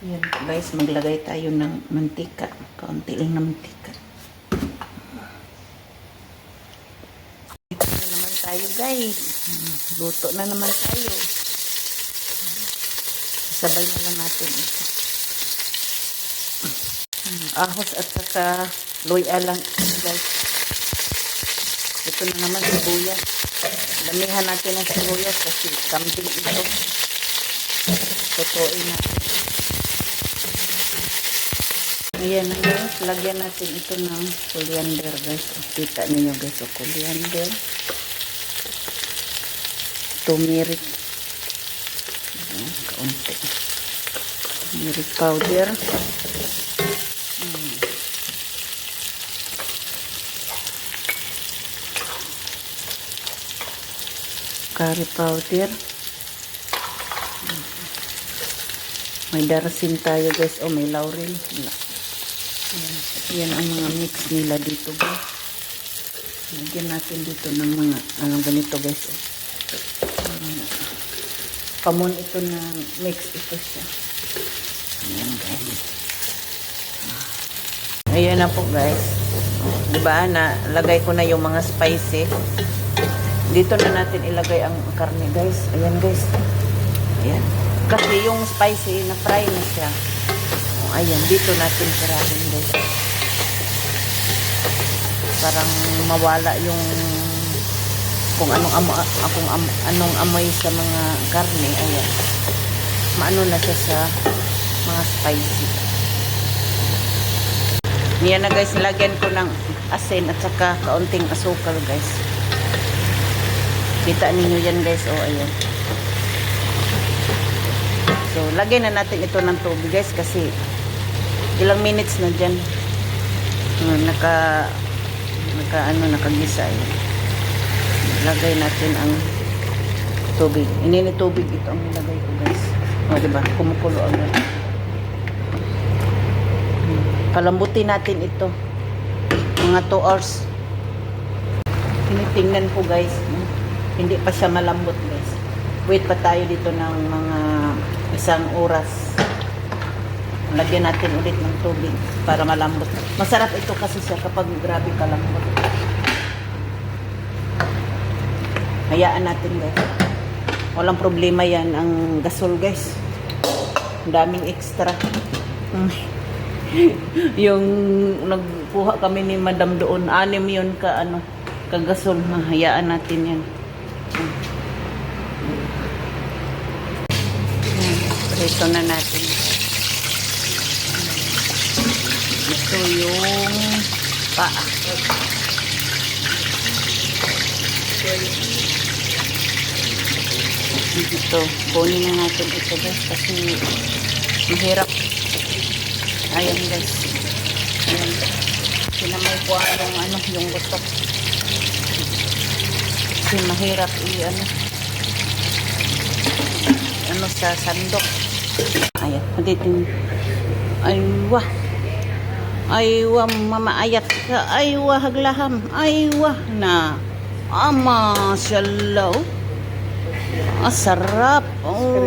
Yan guys, maglagay tayo ng mantika. Kaunti lang na mantika. Ito na naman tayo guys. Luto na naman tayo. Sabay na lang natin ito. Ahos at saka luya lang guys. Ito na naman sibuyas. Damihan natin ang sibuyas kasi kambing ito. Tutuin natin. Ayan na guys, lagyan natin ito ng coriander guys. Kita ninyo guys, o coriander. Turmeric. Ayan, kaunti. Turmeric powder. Curry powder. May darasin tayo guys. Oh, may laurel. Yan ang mga mix nila dito guys. Lagyan natin dito ng mga ganito guys. Common ito na mix ito siya. Ayan guys. Ayan na po guys. Diba na lagay ko na yung mga spicy. Dito na natin ilagay ang karne guys. Ayan guys. Ayan. Kasi yung spicy na fry na siya. Ayan, dito natin sirahin guys. Parang mawala yung kung anong amoy sa mga karne. Ayan. Maano na siya sa mga spicy. Yan na guys, lagyan ko ng asin at saka kaunting asukal guys. Kita ninyo yan guys. Oh, ayan. So, lagyan na natin ito ng tubig guys kasi ilang minutes na dyan. Nakagisa. Ayan. Lagay natin ang tubig. Inini tubig ito ang nilagay ko guys. O, diba? Kumukulo agad. Palambutin natin ito. Mga 2 hours. Tinitingnan ko guys. Hindi pa siya malambot guys. Wait pa tayo dito ng mga 1 oras. Lagyan natin ulit ng tubig para malambot. Masarap ito kasi siya kapag grabe kalambot. Hayaan natin guys. Walang problema yan ang gasol guys. Ang daming extra. Yung nagkuha kami ni Madam doon, 6 yun ka gasol. Hayaan natin yan. Ito na natin. Ito yung paa. Ito. Kunin na natin ito guys kasi mahirap. Ayan guys. Ayan. Sinamay ko yung gutok. Kasi mahirap sa sandok. Ayan. Dito. Aywa. Aywa, mamaayat ka. Aywa, haglaham. Aywa na. Masyaallah. Sarap. Oh.